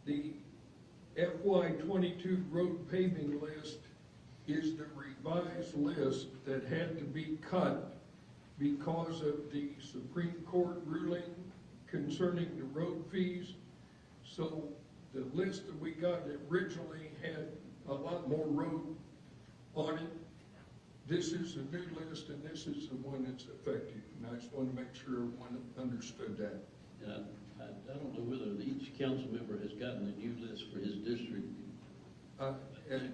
The FY22 road paving list is the revised list that had to be cut because of the Supreme Court ruling concerning the road fees. So the list that we got originally had a lot more road on it. This is a new list, and this is the one that's effective. And I just want to make sure everyone understood that. Yeah, I don't know whether each council member has gotten a new list for his district.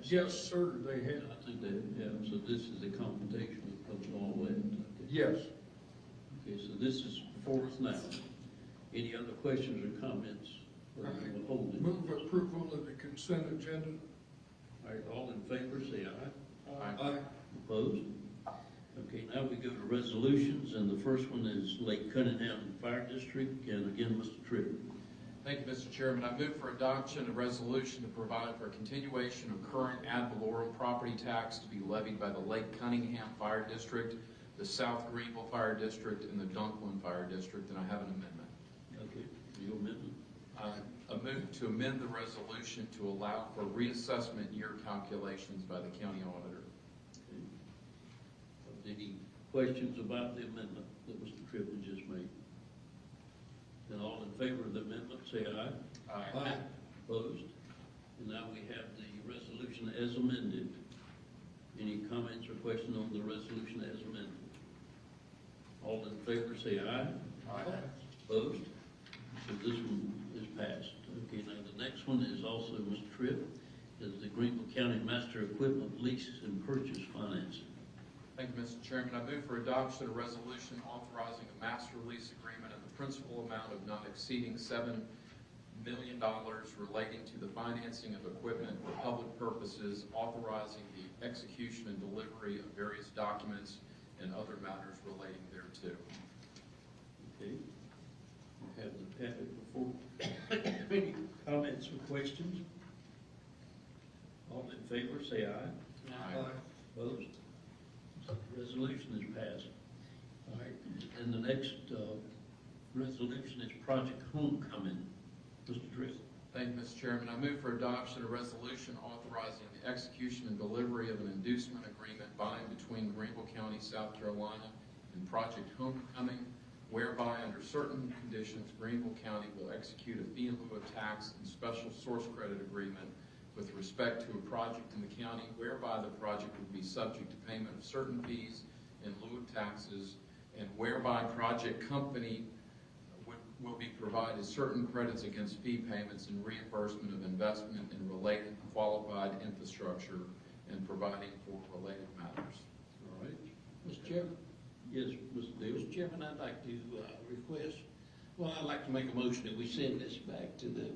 Yes, sir, they have. I think they have. So this is a compensation that comes all the way. Okay. Yes. Okay, so this is before us now. Any other questions or comments? Or we'll hold it. Move approval of the consent agenda. All right, all in favor, say aye. Aye. Opposed? Okay, now we go to resolutions, and the first one is Lake Cunningham Fire District, and again, Mr. Tripp. Thank you, Mr. Chairman. I move for adoption a resolution to provide for a continuation of current ad valorem property tax to be levied by the Lake Cunningham Fire District, the South Greenville Fire District, and the Dunklin Fire District, and I have an amendment. Okay, your amendment? A move to amend the resolution to allow for reassessment year calculations by the county auditor. Okay. Any questions about the amendment that Mr. Tripp had just made? And all in favor of the amendment, say aye. Aye. Opposed? And now we have the resolution as amended. Any comments or questions on the resolution as amended? All in favor, say aye. Aye. Opposed? So this one is passed. Okay, now the next one is also Mr. Tripp, is the Greenville County Master Equipment Lease and Purchase Financing. Thank you, Mr. Chairman. I move for adoption a resolution authorizing a master lease agreement in the principal amount of not exceeding $7 million relating to the financing of equipment for public purposes, authorizing the execution and delivery of various documents and other matters relating thereto. Okay. We have the packet before. Any comments or questions? All in favor, say aye. Aye. Opposed? Resolution is passed. All right, and the next resolution is Project Homecoming. Mr. Tripp. Thank you, Mr. Chairman. I move for adoption a resolution authorizing the execution and delivery of an inducement agreement by and between Greenville County, South Carolina, and Project Homecoming, whereby under certain conditions, Greenville County will execute a fee in lieu of tax and special source credit agreement with respect to a project in the county, whereby the project would be subject to payment of certain fees in lieu of taxes, and whereby project company will be provided certain credits against fee payments and reimbursement of investment in related qualified infrastructure and providing for related matters. All right. Mr. Chairman? Yes, Mr. Davis. Mr. Chairman, I'd like to request, I'd like to make a motion that we send this back to the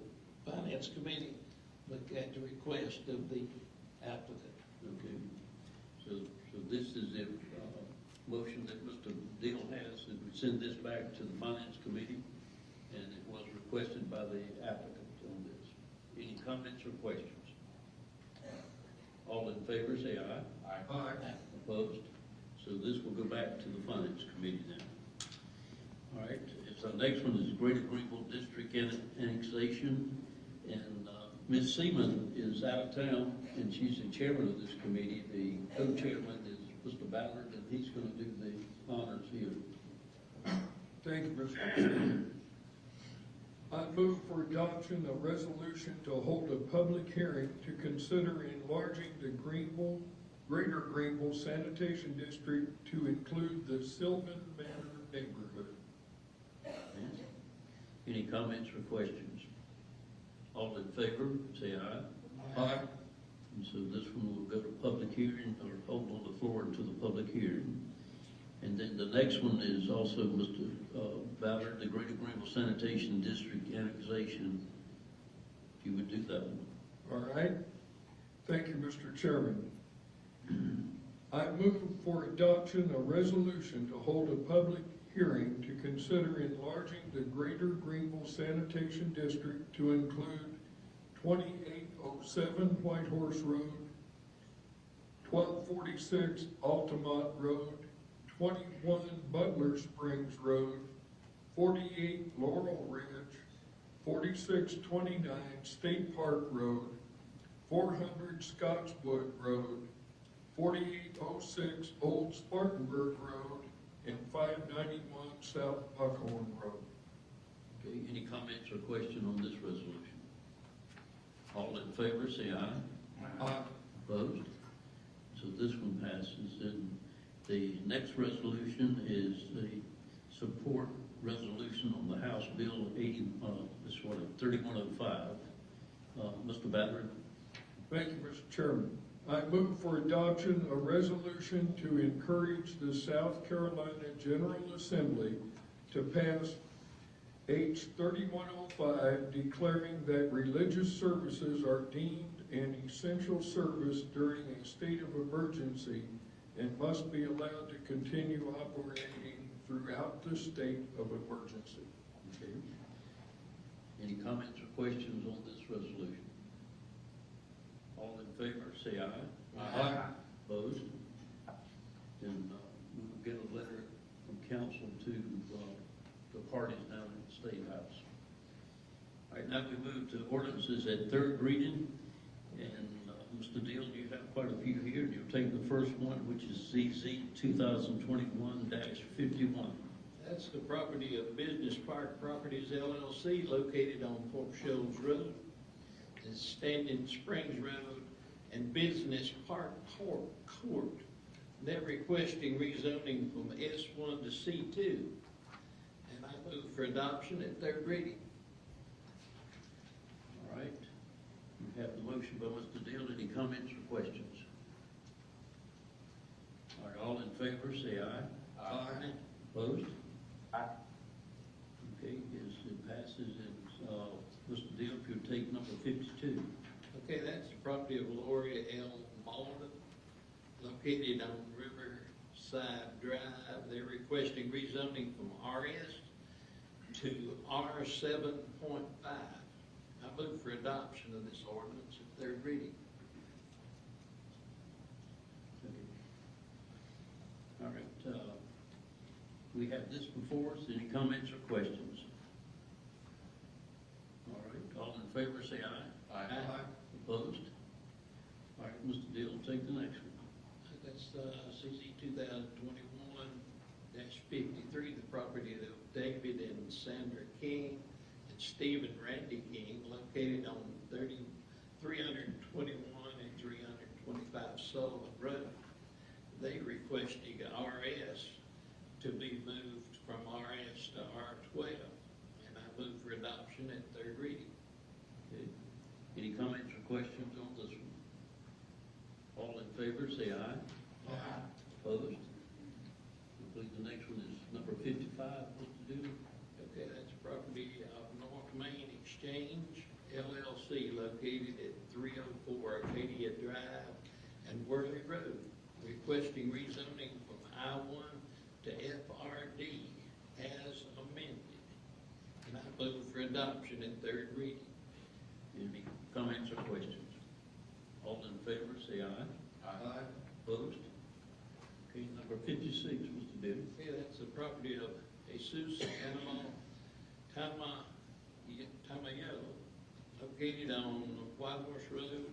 Finance Committee, look at the request of the applicant. Okay. So this is the motion that Mr. Deal has, that we send this back to the Finance Committee, and it was requested by the applicant on this. Any comments or questions? All in favor, say aye. Aye. Aye. Opposed? So this will go back to the Finance Committee then. All right, so the next one is Greater Greenville District Annexation, and Ms. Seaman is out of town, and she's the chairman of this committee. The co-chairman is Mr. Ballard, and he's going to do the honors here. Thank you, Mr. Chairman. I move for adoption a resolution to hold a public hearing to consider enlarging the Greater Greenville Sanitation District to include the Sylvan Manor neighborhood. Any comments or questions? All in favor, say aye. Aye. And so this one will go to public hearing, or hold on the floor until the public hearing. And then the next one is also Mr. Ballard, the Greater Greenville Sanitation District Annexation. If you would do that one. All right. Thank you, Mr. Chairman. I move for adoption a resolution to hold a public hearing to consider enlarging the Greater Greenville Sanitation District to include 2807 Whitehorse Road, 1246 Altamont Road, 21 Butler Springs Road, 48 Laurel Ridge, 4629 State Park Road, 400 Scottswood Road, 4806 Old Spartanburg Road, and 591 South Buckhorn Road. Okay, any comments or question on this resolution? All in favor, say aye. Aye. Opposed? So this one passes. And the next resolution is the support resolution on the House Bill 3105. Mr. Ballard? Thank you, Mr. Chairman. I move for adoption a resolution to encourage the South Carolina General Assembly to pass H 3105, declaring that religious services are deemed an essential service during a state of emergency and must be allowed to continue operating throughout the state of emergency. Okay. Any comments or questions on this resolution? All in favor, say aye. Aye. Opposed? And we will get a letter from council to the parties down at the State House. All right, now we move to ordinances at third reading. And Mr. Deal, you have quite a few here. You'll take the first one, which is ZZ 2021-51. That's the property of Business Park Properties LLC located on Fort Shoals Road, and Standing Springs Road, and Business Park Court. They're requesting rezoning from S1 to C2. And I move for adoption at third reading. All right. We have the motion by Mr. Deal. Any comments or questions? All right, all in favor, say aye. Aye. Opposed? Aye. Okay, yes, it passes. And Mr. Deal, if you'll take number 52. Okay, that's the property of Gloria L. Malden, located on Riverside Drive. They're requesting rezoning from RS to R7.5. I move for adoption of this ordinance at third reading. All right, we have this before us. Any comments or questions? All right, all in favor, say aye. Aye. Opposed? All right, Mr. Deal, take the next one. That's CZ 2021-53, the property of David and Sandra King and Stephen Randy King, located on 321 and 325 Sullivan Road. They requesting RS to be moved from RS to R12, and I move for adoption at third reading. Okay. Any comments or questions on this one? All in favor, say aye. Aye. Opposed? I believe the next one is number 55. Mr. Deal? Okay, that's property of North Main Exchange LLC located at 304 Arcadia Drive and Worley Road, requesting rezoning from I-1 to FRD as amended. And I move for adoption in third reading. Any comments or questions? All in favor, say aye. Aye. Opposed? Okay, number 56, Mr. Deal. Okay, that's the property of Jesus Tamayo, located on White Horse Road,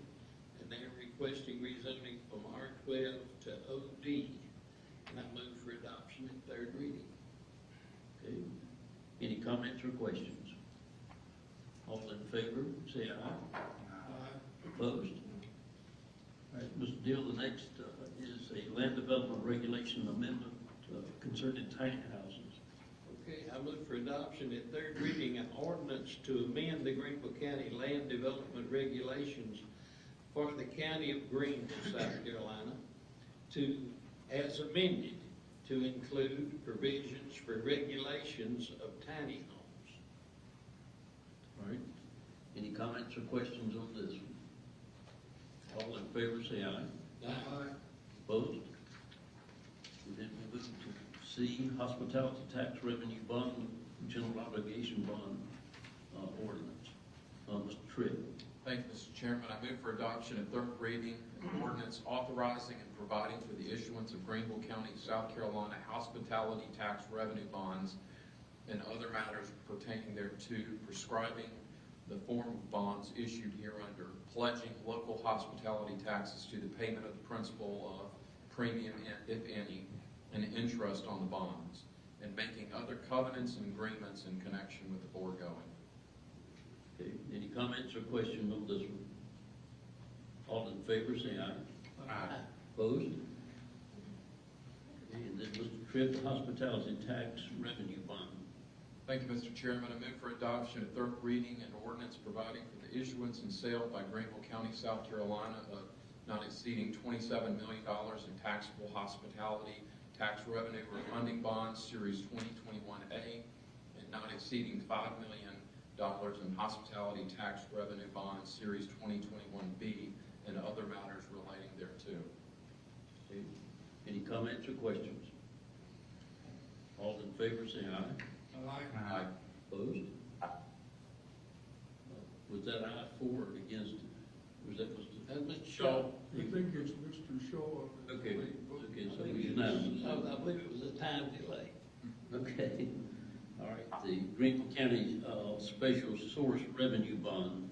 and they're requesting rezoning from R12 to OD. And I move for adoption in third reading. Okay. Any comments or questions? All in favor, say aye. Aye. Opposed? All right, Mr. Deal, the next is a land development regulation amendment concerning tiny houses. Okay, I move for adoption at third reading an ordinance to amend the Greenville County Land Development Regulations for the County of Greenville, South Carolina, as amended, to include provisions for regulations of tiny homes. All right. Any comments or questions on this one? All in favor, say aye. Aye. Opposed? And then we move to C, hospitality tax revenue bond, general obligation bond ordinance. Mr. Tripp. Thank you, Mr. Chairman. I move for adoption at third reading, an ordinance authorizing and providing for the issuance of Greenville County, South Carolina hospitality tax revenue bonds and other matters pertaining thereto, prescribing the form of bonds issued hereunder, pledging local hospitality taxes to the payment of the principal of premium, if any, and interest on the bonds, and making other covenants and agreements in connection with the foregoing. Okay, any comments or questions on this one? All in favor, say aye. Aye. Opposed? Okay, and then Mr. Tripp, the hospitality tax revenue bond. Thank you, Mr. Chairman. I move for adoption at third reading an ordinance providing for the issuance and sale by Greenville County, South Carolina of not exceeding $27 million in taxable hospitality tax revenue refunding bonds, Series 2021A, and not exceeding $5 million in hospitality tax revenue bonds, Series 2021B, and other matters relating thereto. Okay, any comments or questions? All in favor, say aye. Aye. Opposed? Was that aye for or against? Was that Mr. Shaw. I think it's Mr. Shaw. Okay, okay, so I we unanimous. believe it was a time delay. Okay, all right, the Greenville County Special Source Revenue Bond,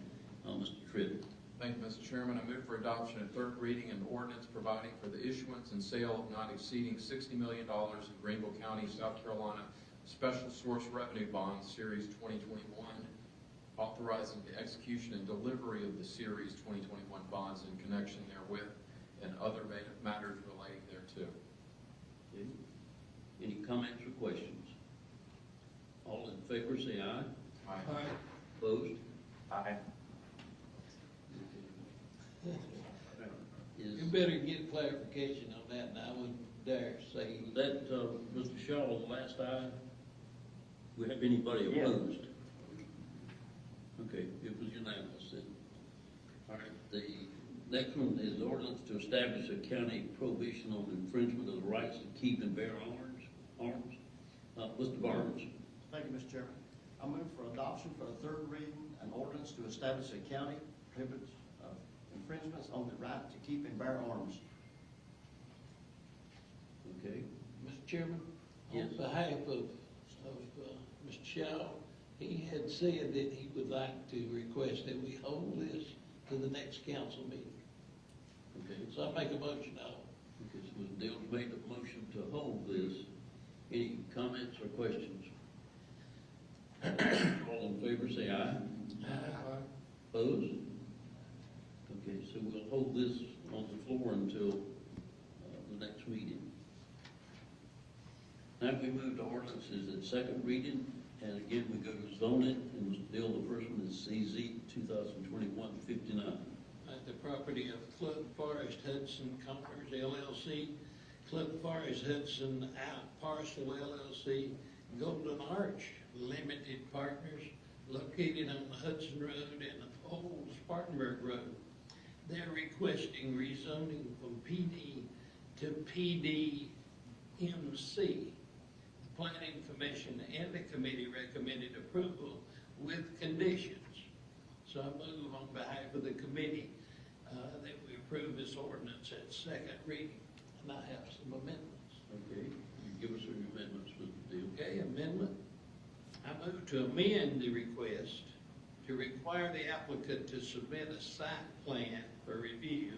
Mr. Tripp. Thank you, Mr. Chairman. I move for adoption at third reading an ordinance providing for the issuance and sale of not exceeding $60 million in Greenville County, South Carolina Special Source Revenue Bonds, Series 2021, authorizing the execution and delivery of the Series 2021 bonds in connection therewith, and other matters relating thereto. Okay. Any comments or questions? All in favor, say aye. Aye. Opposed? Aye. Is You better get clarification on that, and I wouldn't dare say. that, Mr. Shaw, the last aye? Do we have anybody opposed? Okay, it was unanimous then. All right, the next one is ordinance to establish a county prohibition on infringement of the rights to keep and bear arms. Mr. Barnes. Thank you, Mr. Chairman. I move for adoption for a third reading, an ordinance to establish a county prohibits infringements on the right to keep and bear arms. Okay, Mr. Chairman, Yes. on behalf of Mr. Shaw, he had said that he would like to request that we hold this to the next council meeting. okay. So I make a motion now. Okay, so Ms. Dale's made a motion to hold this. Any comments or questions? All in favor, say aye. Opposed? Okay, so we'll hold this on the floor until the next meeting. Now we move to ordinances at second reading, and again, we go to zoning, and Mr. Dale, the first one is CZ 2021-59. At the property of Club Forest Hudson Commerce LLC, Club Forest Hudson Out Parcel LLC, Golden Arch Limited Partners, located on the Hudson Road and Old Spartanburg Road. They're requesting rezoning from PD to PDMC. The Planning Commission and the committee recommended approval with conditions. So I move on behalf of the committee that we approve this ordinance at second reading. And I have some amendments. Okay, you give us your amendments, Mr. Dale. Okay, amendment. I move to amend the request to require the applicant to submit a site plan for review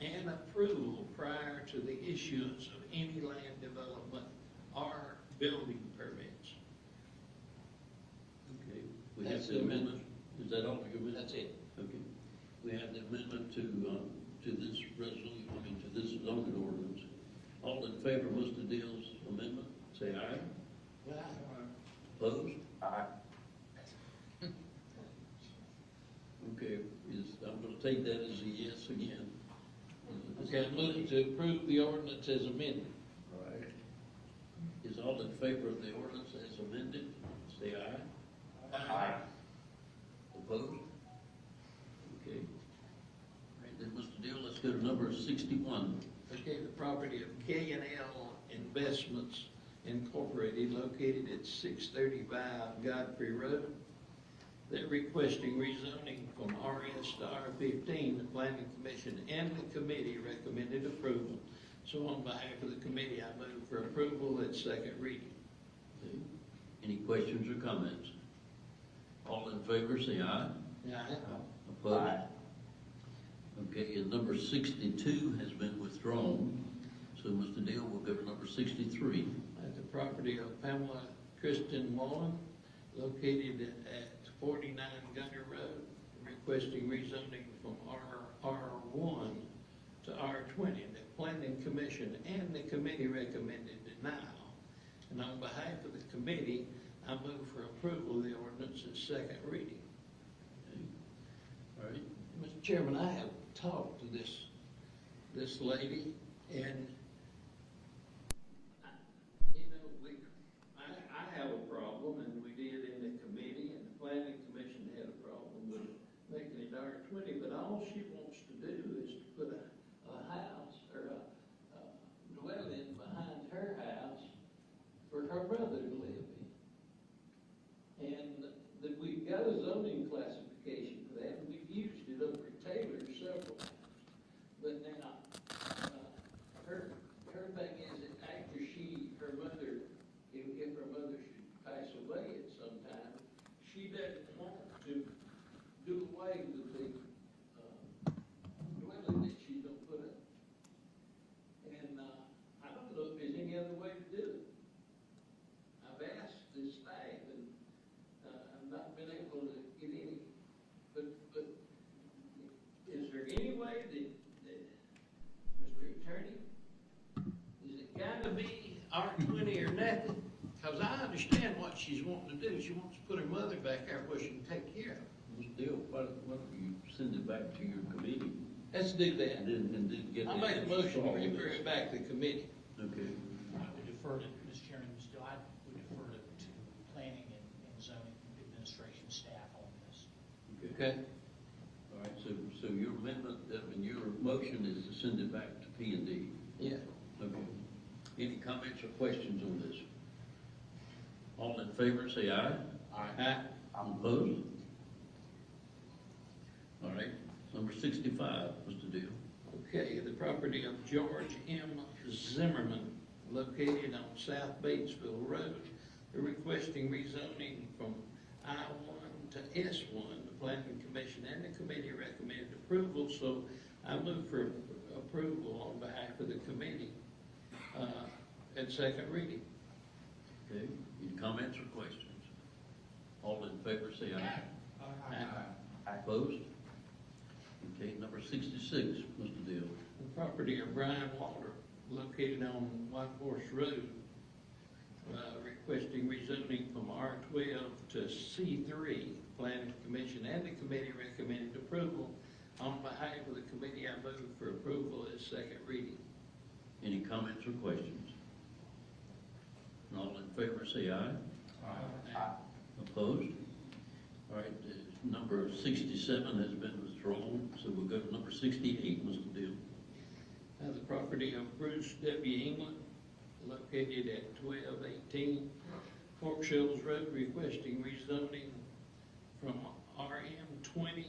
and approval prior to the issuance of any land development or building permits. Okay, we have That's the the amendment. Is that all your amendment? That's it. Okay, we have the amendment to this resolution, to this zoning ordinance. All in favor of Mr. Dale's amendment, say aye. Opposed? Aye. Okay, I'm gonna take that as a yes again. Okay, I move to approve the ordinance as amended. All right. Is all in favor of the ordinance as amended, say aye. Aye. Opposed? Okay. All right, then, Mr. Dale, let's go to number 61. Okay, the property of K&L Investments Incorporated, located at 635 Godfrey Road. They're requesting rezoning from RS to R15. The Planning Commission and the committee recommended approval. So on behalf of the committee, I move for approval at second reading. Okay. Any questions or comments? All in favor, say aye. Yeah, Opposed? Okay, and number 62 has been withdrawn, so Mr. Deal will go to number 63. at the property of Pamela Kristen Mullen, located at 49 Gunner Road, requesting rezoning from R1 to R20. The Planning Commission and the committee recommended denial. And on behalf of the committee, I move for approval of the ordinance at second reading. Okay. All right, Mr. Chairman, I have talked to this lady, and I have a problem, and we did in the committee, and the planning commission had a problem with making it R20, but all she wants to do is to put a house or a dwelling behind her house for her brother to live in. And that we've got a zoning classification for that, and we've used it over at Taylor several times. But now, her thing is that after her mother, if her mother should pass away at some time, she doesn't want to do away with the dwelling that she's gonna put up. And, I don't know if there's any other way to do it. I've asked the staff, and, I've not been able to get any, but is there any way that Mr. Attorney, is it gotta be R20 or nothing? Because I understand what she's wanting to do. She wants to put her mother back there where she can take care of her. Mr. Deal, why don't you send it back to your committee Let's do that. and then get. I make a motion to refer it back to committee. Okay. I would defer to, Mr. Chairman, Mr. I would defer to planning and zoning administration staff on this. Okay? All right, so your amendment, your motion is to send it back to P&D. Yeah. Okay. Any comments or questions on this? All in favor, say aye. Aye. Opposed? All right, number 65, Mr. Deal. Okay, the property of George M. Zimmerman, located on South Batesville Road. They're requesting rezoning from I-1 to S1. The Planning Commission and the committee recommended approval, so I move for approval on behalf of the committee at second reading. Okay, any comments or questions? All in favor, say aye. Aye. Opposed? Okay, number 66, Mr. Deal. The property of Brian Walter, located on White Horse Road, requesting rezoning from R12 to C3. Planning Commission and the committee recommended approval. On behalf of the committee, I move for approval as second reading. Any comments or questions? All in favor, say aye. Aye. Opposed? All right, number 67 has been withdrawn, so we'll go to number 68, Mr. Deal. The property of Bruce W. England, located at 1218 Fork Shoals Road, requesting rezoning from RM20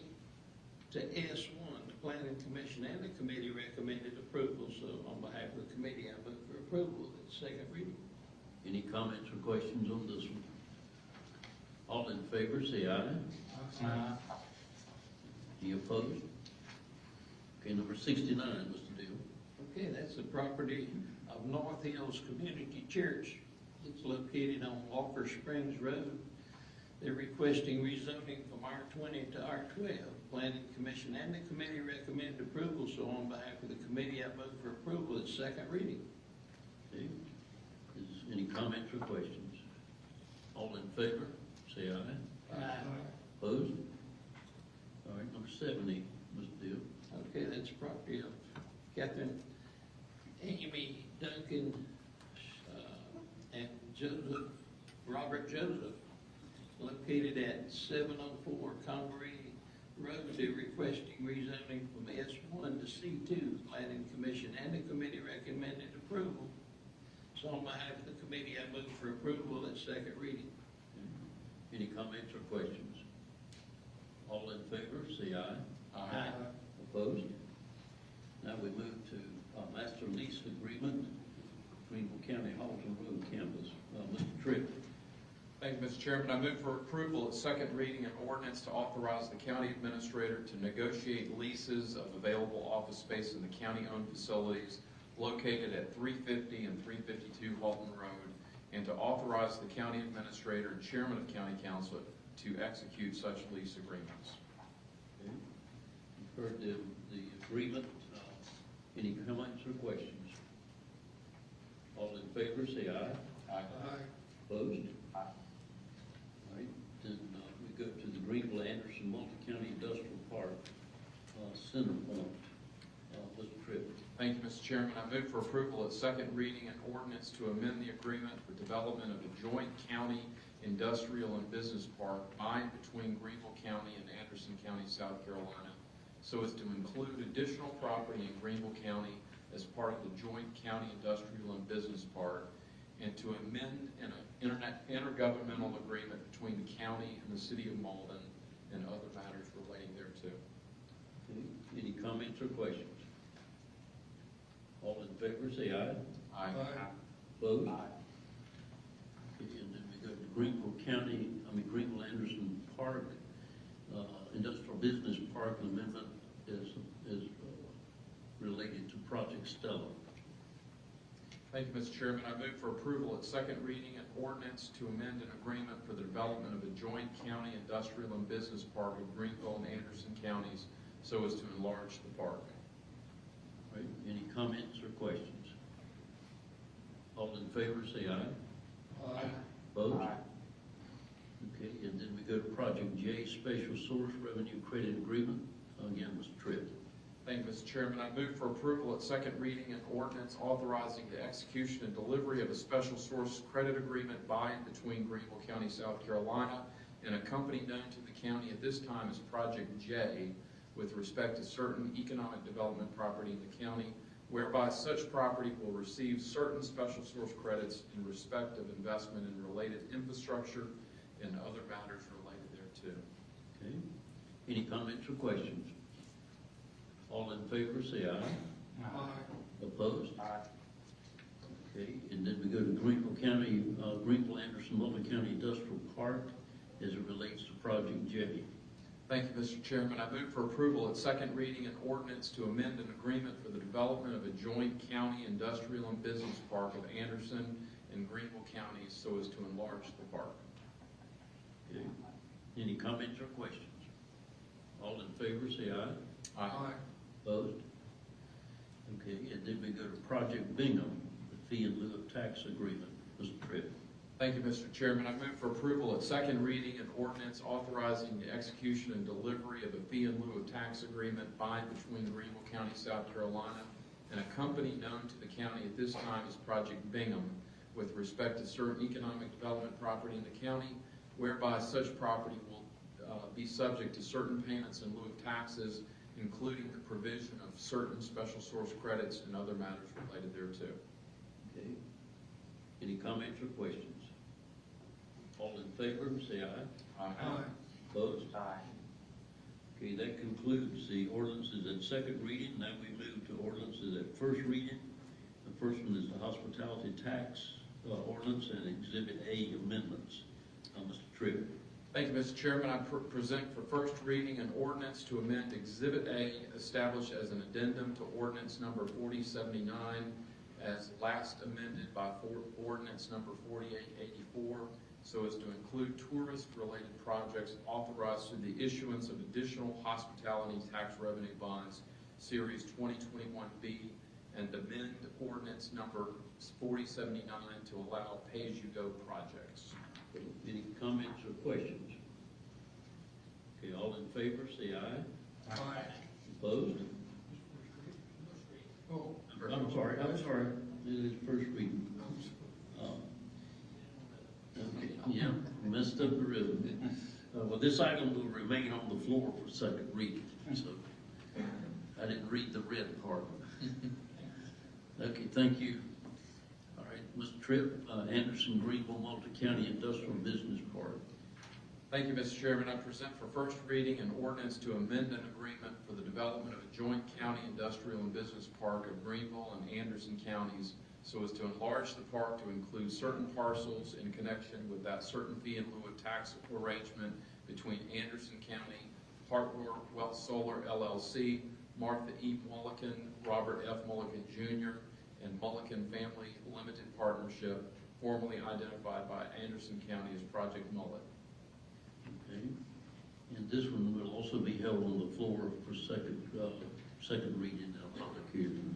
to S1. The Planning Commission and the committee recommended approval, so on behalf of the committee, I move for approval at second reading. Any comments or questions on this one? All in favor, say aye. Any opposed? Okay, number 69, Mr. Deal. Okay, that's the property of North Hills Community Church. It's located on Walker Springs Road. They're requesting rezoning from R20 to R12. Planning Commission and the committee recommend approval, so on behalf of the committee, I move for approval at second reading. Okay. Is any comments or questions? All in favor, say aye. Aye. Opposed? All right, number 70, Mr. Deal. Okay, that's property of Catherine Amy Duncan and Robert Joseph, located at 704 Congaree Road. They're requesting rezoning from S1 to C2. Planning Commission and the committee recommended approval. So on behalf of the committee, I move for approval at second reading. Any comments or questions? All in favor, say aye. Aye. Opposed? Now we move to master lease agreement, Greenville County Halton Road campus. Mr. Tripp. Thank you, Mr. Chairman. I move for approval at second reading an ordinance to authorize the county administrator to negotiate leases of available office space in the county-owned facilities located at 350 and 352 Halton Road, and to authorize the county administrator and chairman of county council to execute such lease agreements. Okay. You've heard the agreement. Any comments or questions? All in favor, say aye. Aye. Opposed? Aye. All right, then we go to the Greenville Anderson Multi-County Industrial Park, Center Point. Mr. Tripp. Thank you, Mr. Chairman. I move for approval at second reading an ordinance to amend the agreement for development of a joint county industrial and business park by and between Greenville County and Anderson County, South Carolina, so as to include additional property in Greenville County as part of the joint county industrial and business park, and to amend an intergovernmental agreement between the county and the city of Malden and other matters relating thereto. Okay. Any comments or questions? All in favor, say aye. Aye. Opposed? Okay, and then we go to Greenville Anderson Park, Industrial Business Park Amendment is related to Project Stella. Thank you, Mr. Chairman. I move for approval at second reading an ordinance to amend an agreement for the development of a joint county industrial and business park of Greenville and Anderson counties so as to enlarge the park. Right, any comments or questions? All in favor, say aye. Aye. Opposed? Okay, and then we go to Project J, Special Source Revenue Credit Agreement. Again, Mr. Tripp. Thank you, Mr. Chairman. I move for approval at second reading an ordinance authorizing the execution and delivery of a special source credit agreement by and between Greenville County, South Carolina, and a company known to the county at this time as Project J, with respect to certain economic development property in the county, whereby such property will receive certain special source credits in respect of investment in related infrastructure and other matters related thereto. Okay, any comments or questions? All in favor, say aye. Aye. Opposed? Okay, and then we go to Greenville County, Greenville Anderson Multi-County Industrial Park as it relates to Project J. Thank you, Mr. Chairman. I move for approval at second reading an ordinance to amend an agreement for the development of a joint county industrial and business park of Anderson and Greenville counties so as to enlarge the park. Okay, any comments or questions? All in favor, say aye. Aye. Opposed? Okay, and then we go to Project Bingham, the fee in lieu of tax agreement. Mr. Tripp. Thank you, Mr. Chairman. I move for approval at second reading an ordinance authorizing the execution and delivery of a fee in lieu of tax agreement by and between Greenville County, South Carolina, and a company known to the county at this time as Project Bingham, with respect to certain economic development property in the county, whereby such property will be subject to certain payments in lieu of taxes, including the provision of certain special source credits and other matters related thereto. Okay, any comments or questions? All in favor, say aye. Aye. Opposed? Okay, that concludes the ordinances at second reading. Now we move to ordinances at first reading. The first one is the hospitality tax ordinance and Exhibit A amendments. Mr. Tripp. Thank you, Mr. Chairman. I present for first reading an ordinance to amend Exhibit A, established as an addendum to ordinance number 4079, as last amended by ordinance number 4884, so as to include tourist-related projects authorized through the issuance of additional hospitality tax revenue bonds, Series 2021B, and amend ordinance number 4079 to allow pay-as-you-go projects. Any comments or questions? Okay, all in favor, say aye. Aye. Opposed? Oh, I'm sorry, it is first reading. Okay, yeah, messed up the rhythm. Well, this item will remain on the floor for second reading, so I didn't read the red part. Okay, thank you. All right, Mr. Tripp, Anderson Greenville Multi-County Industrial Business Park. Thank you, Mr. Chairman. I present for first reading an ordinance to amend an agreement for the development of a joint county industrial and business park of Greenville and Anderson counties so as to enlarge the park to include certain parcels in connection with that certain fee in lieu of tax arrangement between Anderson County, Hartwell Solar LLC, Martha E. Mulliken, Robert F. Mulliken Jr., and Mulliken Family Limited Partnership, formerly identified by Anderson County as Project Mullet. Okay. And this one will also be held on the floor for second reading and a public hearing.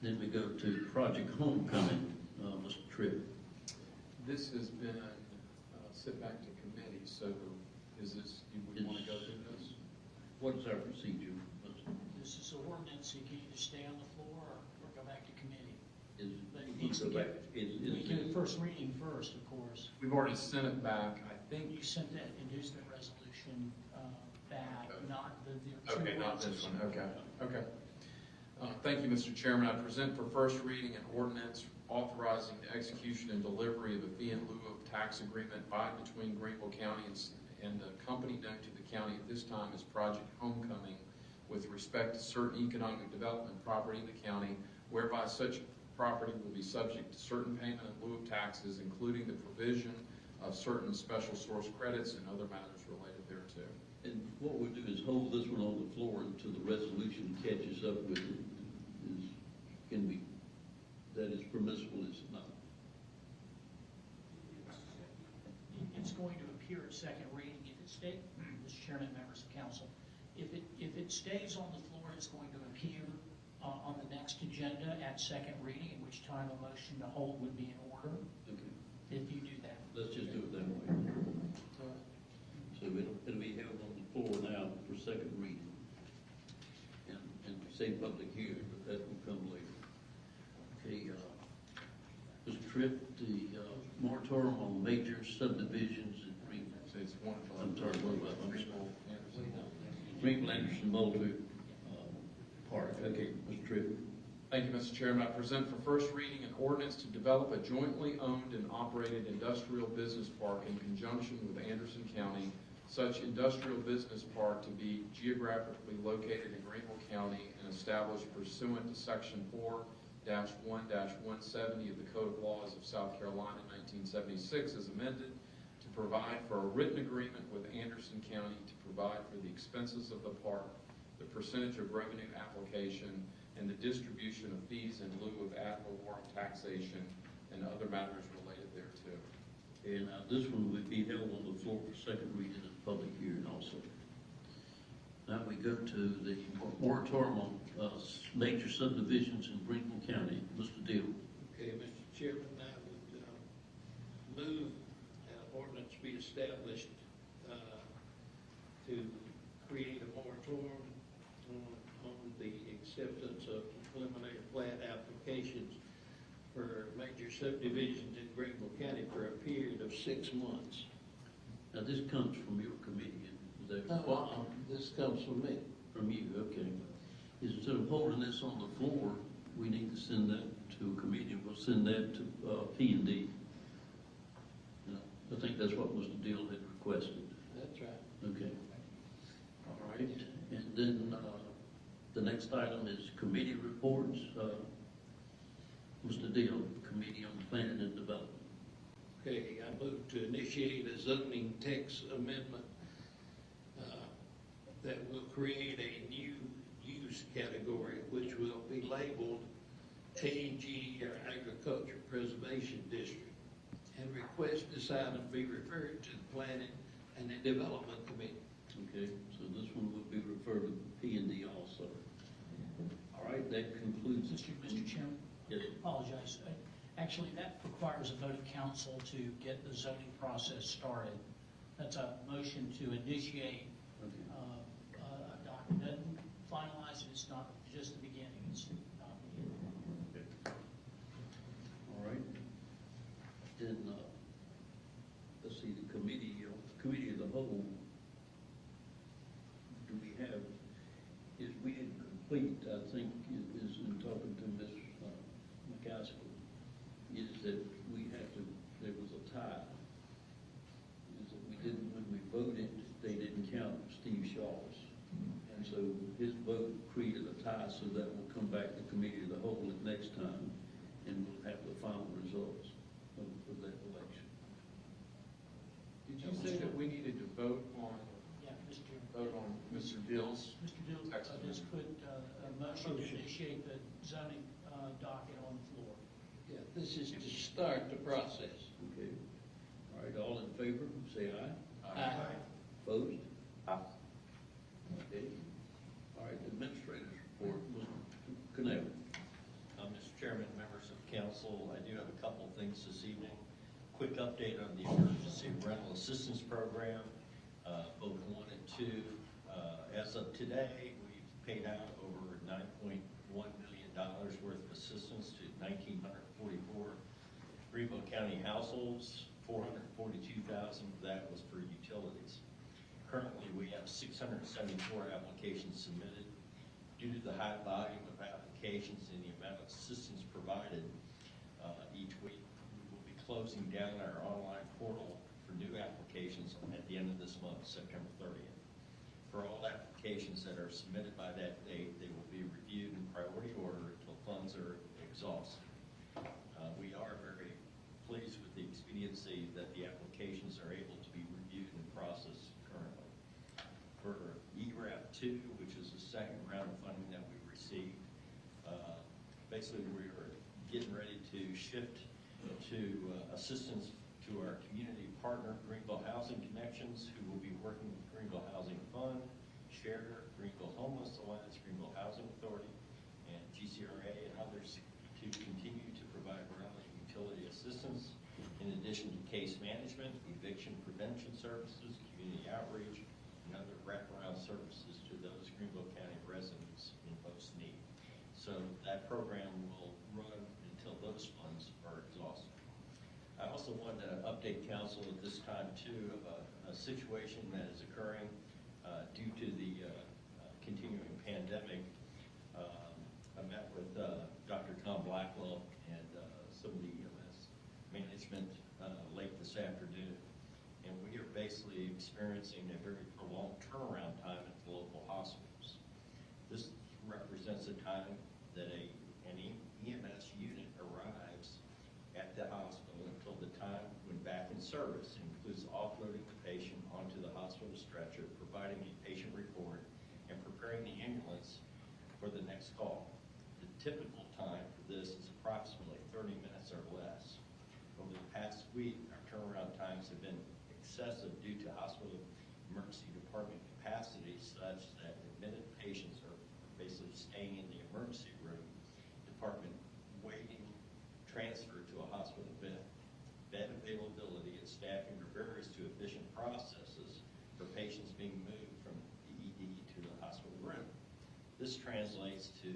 Then we go to Project Homecoming, Mr. Tripp. This has been sent back to committee, so is this, you would want to go through this? What is our procedure? This is an ordinance, it can either stay on the floor or go back to committee. But it Is needs to go back? get, we can do first reading first, of course. We've already sent it back, I think. You sent that inducement resolution back, not the two Okay, not this ordinances. one, okay. Thank you, Mr. Chairman. I present for first reading an ordinance authorizing the execution and delivery of a fee in lieu of tax agreement by and between Greenville County and the company known to the county at this time as Project Homecoming with respect to certain economic development property in the county, whereby such property will be subject to certain payment in lieu of taxes, including the provision of certain special source credits and other matters related thereto. And what we'll do is hold this one on the floor until the resolution catches up with it. That is permissible, is it not? It's going to appear at second reading if it stays, Mr. Chairman, members of council, if it stays on the floor, it's going to appear on the next agenda at second reading, at which time a motion to hold would be in order, Okay. if you do that. Let's just do it that way. So it'll be held on the floor now for second reading. And we say public hearing, but that will come later. Okay, Mr. Tripp, the moratorium on major subdivisions in Greenville. So it's one of I'm sorry, what about, I'm sorry. Anderson. Greenville Anderson Multi Park. Okay, Mr. Tripp. Thank you, Mr. Chairman. I present for first reading an ordinance to develop a jointly owned and operated industrial business park in conjunction with Anderson County. Such industrial business park to be geographically located in Greenville County and established pursuant to Section 4-1-170 of the Code of Laws of South Carolina, 1976, as amended, to provide for a written agreement with Anderson County to provide for the expenses of the park, the percentage of revenue application, and the distribution of fees in lieu of ad valorem taxation and other matters related thereto. And this one will be held on the floor for second reading and public hearing also. Now we go to the moratorium on major subdivisions in Greenville County. Mr. Deal. Okay, Mr. Chairman, I would move ordinance be established to create a moratorium on the acceptance of preliminary plat applications for major subdivisions in Greenville County for a period of 6 months. Now this comes from your committee, is that correct? No, this comes from me. From you, okay. Instead of holding this on the floor, we need to send that to a committee. We'll send that to P&D. I think that's what Mr. Deal had requested. That's right. Okay. All right. And then the next item is committee reports. Mr. Deal, Committee on Planning and Development. Okay, I move to initiate a zoning text amendment that will create a new use category which will be labeled AG or Agriculture Preservation District, and request this item be referred to the Planning and the Development Committee. Okay, so this one will be referred to P&D also. All right, that concludes. Mr. Chairman? Yes. Apologize. Actually, that requires a vote of council to get the zoning process started. That's a motion to initiate Okay. a document. Doesn't finalize it, it's not just the beginning, it's not the beginning. Okay. All right. Then, let's see, the committee of the whole, do we have, is we incomplete, I think, is in talking to Ms. McCaskill, is that we have to, there was a tie. Is that we didn't, when we voted, they didn't count Steve Shaw's. And so his vote created a tie, so that will come back to committee of the whole next time. and we'll have the final results of that election. Did you say that we needed to vote on Yeah, Mr. Chairman. Mr. Dill's? Mr. Dill, Text just put a motion to initiate the zoning docket on the floor. Yeah, this is to start the process. Okay. All right, all in favor, say aye. Aye. Opposed? Okay. All right, administrator's report, Mr. Cunningham. Mr. Chairman, members of council, I do have a couple of things this evening. Quick update on the emergency rental assistance program, both 1 and 2. As of today, we've paid out over $9.1 million worth of assistance to 1,944 Greenville County households. 442,000 of that was for utilities. Currently, we have 674 applications submitted. Due to the high volume of applications and the amount of assistance provided each week, we will be closing down our online portal for new applications at the end of this month, September 30th. For all applications that are submitted by that date, they will be reviewed in priority order until funds are exhausted. We are very pleased with the expediency that the applications are able to be reviewed and processed currently. For ERAP 2, which is the second round of funding that we received, basically we are getting ready to shift to assistance to our community partner, Greenville Housing Connections, who will be working with Greenville Housing Fund, Share, Greenville Homeless Alliance, Greenville Housing Authority, and GCRA and others to continue to provide rental and utility assistance, in addition to case management, eviction prevention services, community outreach, and other wraparound services to those Greenville County residents in most need. So that program will run until those funds are exhausted. I also wanted to update council at this time too of a situation that is occurring due to the continuing pandemic. I met with Dr. Tom Blackwell and some of the EMS management late this afternoon, and we are basically experiencing a very prolonged turnaround time at the local hospitals. This represents a time that an EMS unit arrives at the hospital until the time when back in service. It includes offloading the patient onto the hospital stretcher, providing a patient report, and preparing the ambulance for the next call. The typical time for this is approximately 30 minutes or less. Over the past week, our turnaround times have been excessive due to hospital emergency department capacity such that admitted patients are basically staying in the emergency room department waiting transfer to a hospital bed. Bed availability and staffing are barriers to efficient processes for patients being moved from the ED to the hospital room. This translates to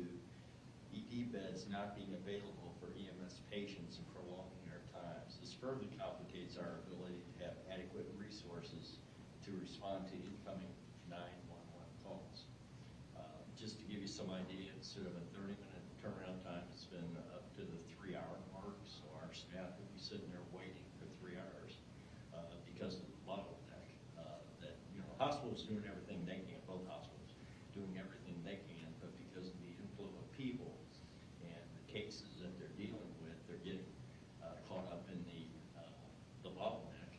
ED beds not being available for EMS patients and prolonging their times. This further complicates our ability to have adequate resources to respond to incoming 911 calls. Just to give you some idea, instead of a 30-minute turnaround time, it's been up to the 3-hour mark, so our staff will be sitting there waiting for 3 hours because of the bottleneck. That, you know, the hospital's doing everything they can, both hospitals doing everything they can, but because of the inflow of people and the cases that they're dealing with, they're getting caught up in the bottleneck,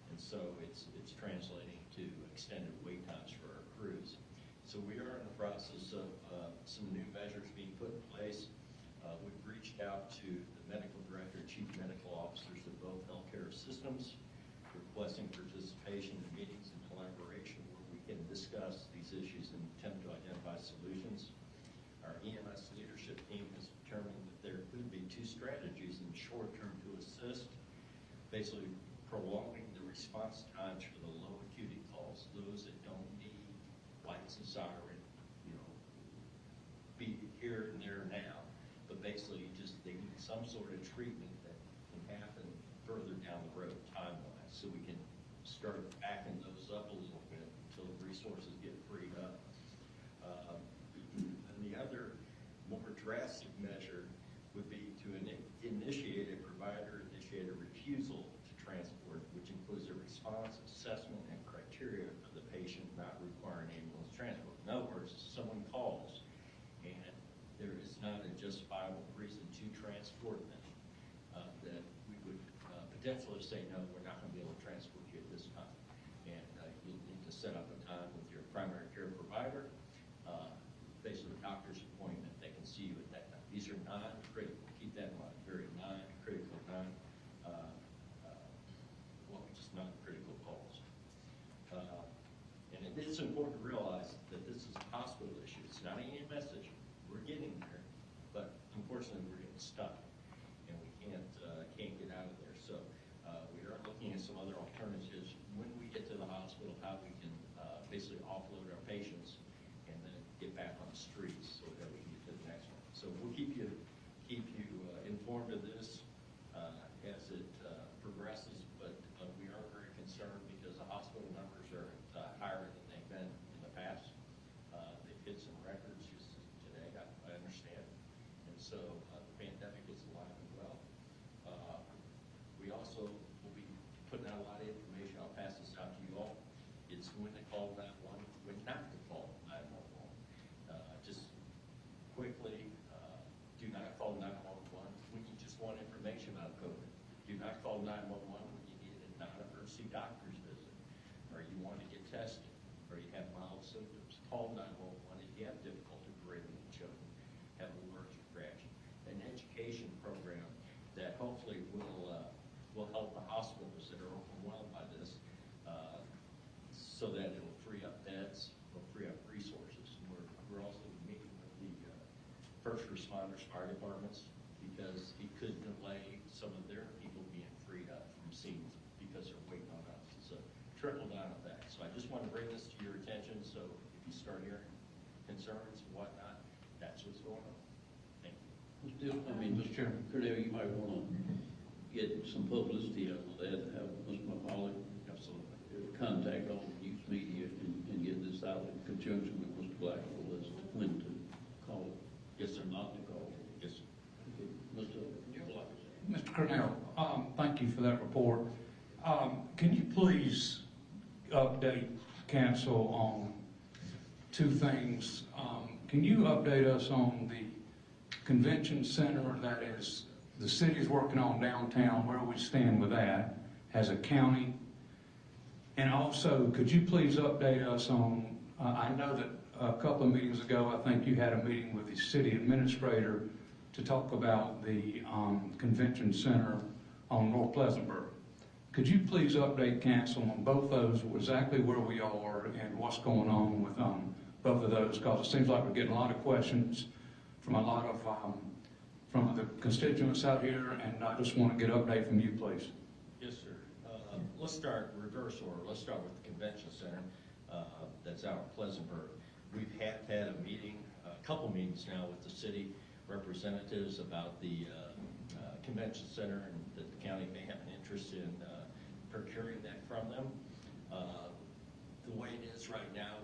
and so it's translating to extended wait times for our crews. So we are in the process of some new measures being put in place. We've reached out to the medical director and chief medical officers of both healthcare systems, requesting participation in meetings and collaboration where we can discuss these issues and attempt to identify solutions. Our EMS leadership team has determined that there could be 2 strategies in the short term to assist, basically prolonging the response times for the low acuity calls, those that don't need lights and siren, you know, be here and there now, but basically just they need some sort of treatment that can happen further down the road time-wise, so we can start backing those up a little bit until the resources get freed up. And the other more drastic measure would be to initiate a provider-initiated refusal to transport, which includes a response, assessment, and criteria for the patient not requiring ambulance transport. In other words, someone calls and there is not a justifiable reason to transport them. definitely say, no, we're not going to be able to transport you at this time. And you need to set up a time with your primary care provider, basically a doctor's appointment. They can see you at that time. These are non-critical, keep that in mind, very non-critical, just non-critical calls. And it's important to realize that this is a hospital issue. It's not an EMS issue. We're getting there, but unfortunately we're getting stuck, and we can't get out of there. So we are looking at some other alternatives when we get to the hospital, how we can basically offload our patients and then get back on the streets so that we can get to the next one. So we'll keep you informed of this as it progresses, but we are very concerned because the hospital numbers are higher than they've been in the past. They've hit some records just today, I understand. And so the pandemic is alive and well. We also will be putting out a lot of information. I'll pass this out to you all. It's when to call 911, when not to call 911. Just quickly, do not call 911 when you just want information about COVID. Do not call 911 when you need a non-emergency doctor's visit, or you want to get tested, or you have mild symptoms. Call 911 if you have difficulty breathing and choking, have an allergic reaction. An education program that hopefully will help the hospitals that are overwhelmed by this, so that it will free up beds, will free up resources. We're also meeting with the first responders, fire departments, because it could delay some of their people being freed up from scenes because they're waiting on us. It's a trickle-down effect. So I just want to bring this to your attention, so if you start hearing concerns and whatnot, that's what's going on. Thank you. Mr. Chairman, Cornell, you might want to get some publicity out of that, have Mr. McCauley contact all the news media and get this out in conjunction with Mr. Blackwell as to when to call it. Yes, sir, not to call it. Yes, sir. Okay. Mr. Cornell, thank you for that report. Can you please update council on two things? Can you update us on the convention center that is the city's working on downtown, where we stand with that as a county? And also, could you please update us on, I know that a couple of meetings ago, I think you had a meeting with the city administrator to talk about the convention center on North Pleasantburg. Could you please update council on both those, exactly where we are and what's going on with both of those? Because it seems like we're getting a lot of questions from a lot of from the constituents out here, and I just want to get an update from you, please. Yes, sir. Let's start reverse order. Let's start with the convention center that's out in Pleasantburg. We've had a meeting, a couple meetings now with the city representatives about the convention center, and that the county may have an interest in procuring that from them. The way it is right now,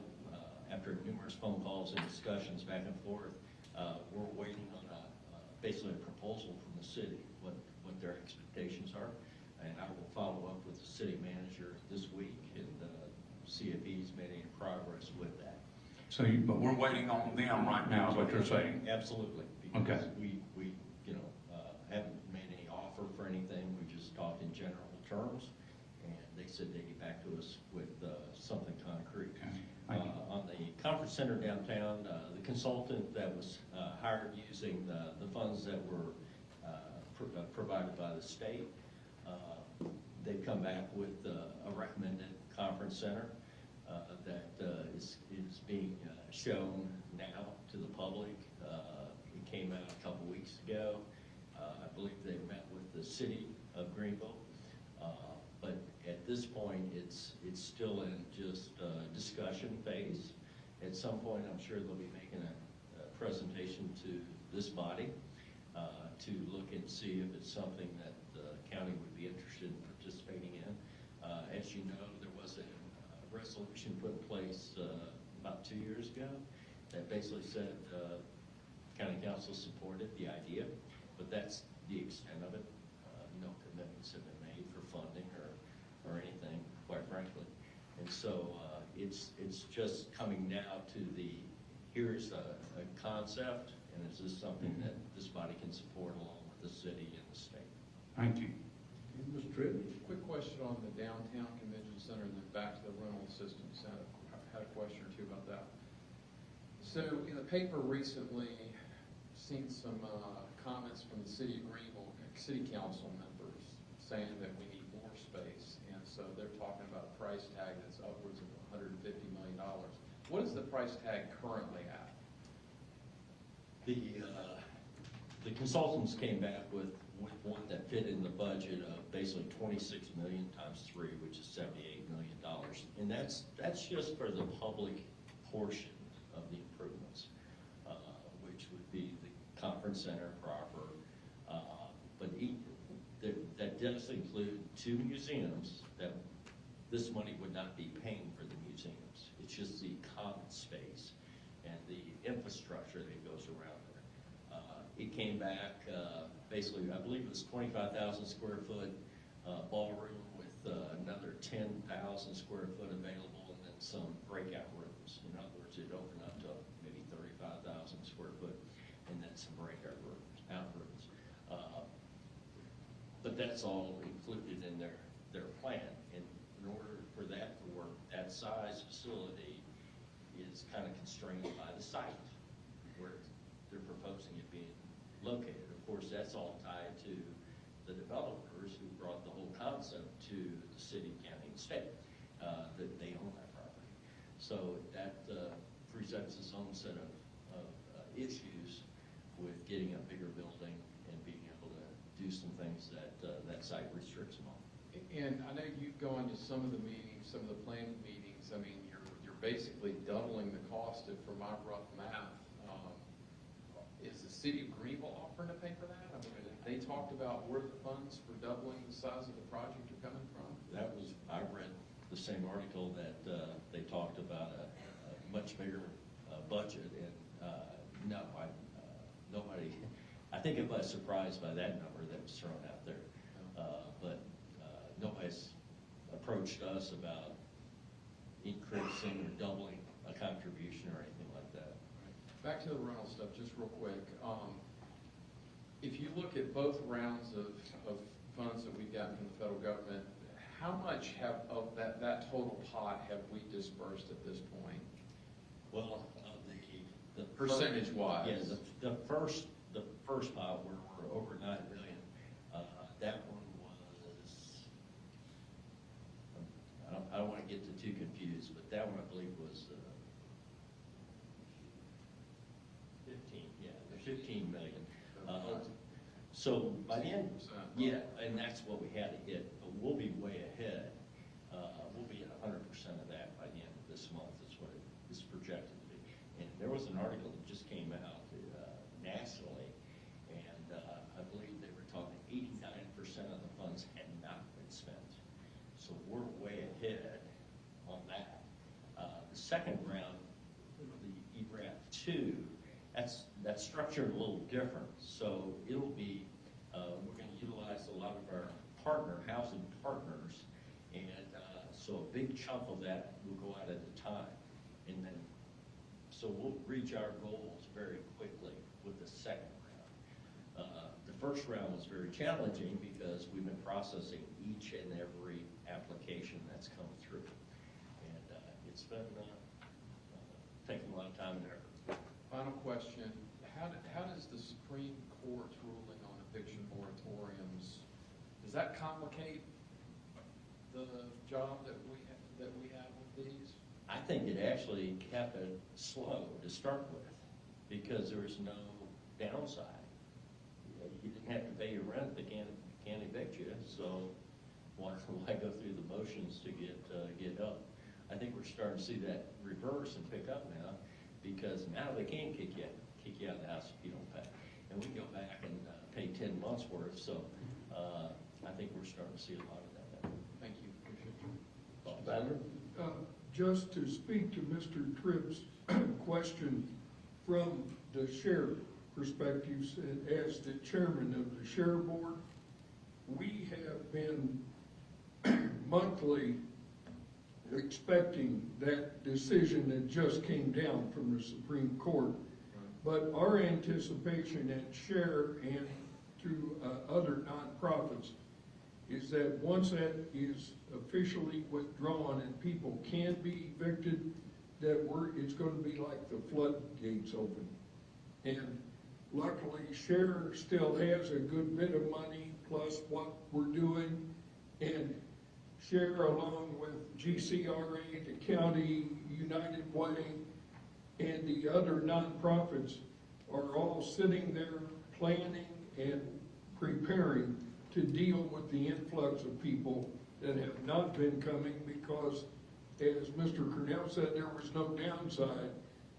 after numerous phone calls and discussions back and forth, we're waiting on basically a proposal from the city, what their expectations are. And I will follow up with the city manager this week and see if he's made any progress with that. So, but we're waiting on them right now, is what you're saying? Absolutely. Because we haven't made any offer for anything. We just talked in general terms, and they said they'd get back to us with something concrete. Okay. On the conference center downtown, the consultant that was hired using the funds that were provided by the state, they've come back with a recommended conference center that is being shown now to the public. It came out a couple weeks ago. I believe they met with the city of Greenville. But at this point, it's still in just discussion phase. At some point, I'm sure they'll be making a presentation to this body to look and see if it's something that the county would be interested in participating in. As you know, there was a resolution put in place about 2 years ago that basically said county council supported the idea, but that's the extent of it. No commitments have been made for funding or anything, quite frankly. And so it's just coming now to here's a concept, and is this something that this body can support along with the city and the state? Thank you. Mr. Tripp? Quick question on the downtown convention center and then back to the rental assistance. I had a question or two about that. So in the paper recently, seen some comments from the city of Greenville, city council members saying that we need more space. And so they're talking about a price tag that's upwards of $150 million. What is the price tag currently at? The consultants came back with one that fit in the budget of basically 26 million times 3, which is $78 million. And that's just for the public portion of the improvements, which would be the conference center proper. But that does include 2 museums that this money would not be paying for the museums. It's just the common space and the infrastructure that goes around there. It came back, basically, I believe it was 25,000 square foot ballroom with another 10,000 square foot available, and then some breakout rooms. In other words, it'd open up to maybe 35,000 square foot, and then some breakout rooms, out rooms. But that's all included in their plan. And in order for that to work, that size facility is kind of constrained by the site where they're proposing it being located. Of course, that's all tied to the developers who brought the whole concept to the city, county, and state, that they own that property. So that presents its own set of issues with getting a bigger building and being able to do some things that that site restricts them on. And I know you've gone to some of the meetings, some of the planning meetings. I mean, you're basically doubling the cost of, for my rough math. Is the city of Greenville offering to pay for that? I mean, they talked about where the funds for doubling the size of the project are coming from. I read the same article that they talked about a much bigger budget, and nobody, I think it was surprised by that number that was thrown out there. But nobody's approached us about increasing or doubling a contribution or anything like that. Back to the rental stuff, just real quick. If you look at both rounds of funds that we've gotten from the federal government, how much of that total pot have we dispersed at this point? Well, the Percentage-wise. Yeah, the first pot where we're over $9 million, that one was, I don't want to get too confused, but that one I believe was 15 million. So by the end, yeah, and that's what we had to hit, but we'll be way ahead. We'll be at 100% of that by the end of this month, is what it is projected to be. And there was an article that just came out nationally, and I believe they were talking 89% of the funds had not been spent. So we're way ahead on that. The second round, the ERAF 2, that's structured a little different. So it'll be, we're going to utilize a lot of our housing partners, and so a big chunk of that will go out at a time. And then, so we'll reach our goals very quickly with the second round. The first round was very challenging because we've been processing each and every application that's come through. And it's been taking a lot of time and effort. Final question, how does the Supreme Court's ruling on eviction moratoriums, does that complicate the job that we have with these? I think it actually kept it slow to start with because there was no downside. You didn't have to pay your rent, they can't evict you, so why go through the motions to get up? I think we're starting to see that reverse and pick up now, because now they can kick you out of the house if you don't pay. And we can go back and pay 10 months worth, so I think we're starting to see a lot of that now. Thank you. Banner? Just to speak to Mr. Tripp's question from the sheriff perspective, as the chairman of the sheriff board, we have been monthly expecting that decision that just came down from the Supreme Court. But our anticipation at SHARE and through other nonprofits is that once that is officially withdrawn and people can be evicted, it's gonna be like the floodgates open. And luckily, Share still has a good bit of money plus what we're doing, and Share, along with GCRA, the county, United Way, and the other nonprofits are all sitting there planning and preparing to deal with the influx of people that have not been coming because, as Mr. Cornell said, there was no downside.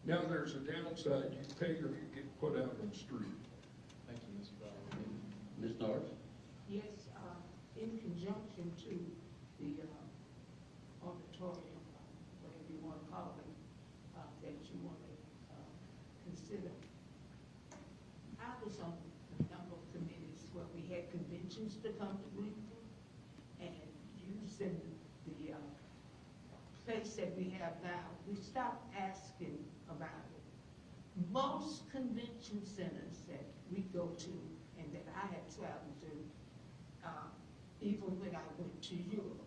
Now there's a downside. You pay or you get put out on the street. Thank you, Mr. Bauer. Ms. Norris? Yes, in conjunction to the auditorium, whatever you want to call it, that you want to consider. I was on a number of committees where we had conventions to come to Greenville, and using the place that we have now, we stopped asking about it. Most convention centers that we go to and that I had traveled to, even when I went to Europe,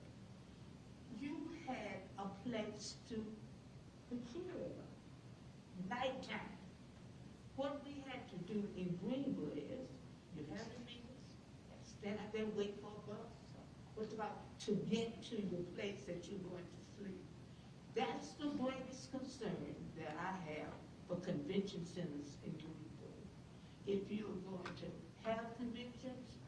you had a place to procure nighttime. What we had to do in Greenville is, you have the meetings, stand out there and wait for a bus. What's about to get to the place that you're going to sleep? That's the greatest concern that I have for convention centers in Greenville. If you're going to have conventions,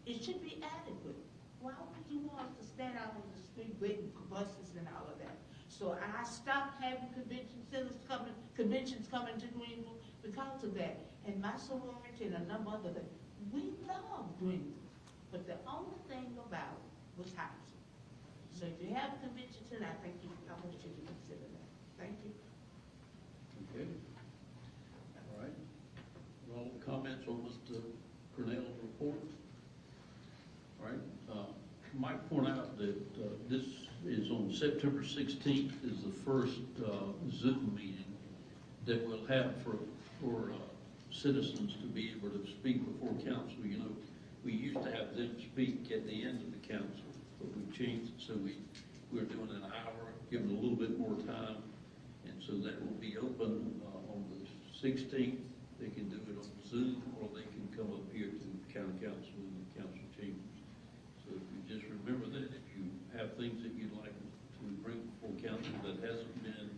it should be adequate. Why would you want us to stand out on the street waiting for buses and all of that? So I stopped having conventions coming to Greenville because of that. And my sorority and a number of others, we love Greenville. But the only thing about it was housing. So if you have a convention center, I want you to consider that. Thank you. Okay. All right. All comments on Mr. Cornell's report? All right. Might point out that this is on September 16th is the first Zoom meeting that we'll have for citizens to be able to speak before council. You know, we used to have them speak at the end of the council, but we've changed it, so we're doing an hour, giving a little bit more time, and so that will be open on the 16th. They can do it on Zoom, or they can come up here to the county council in the council chambers. So if you just remember that, if you have things that you'd like to bring before council that hasn't been,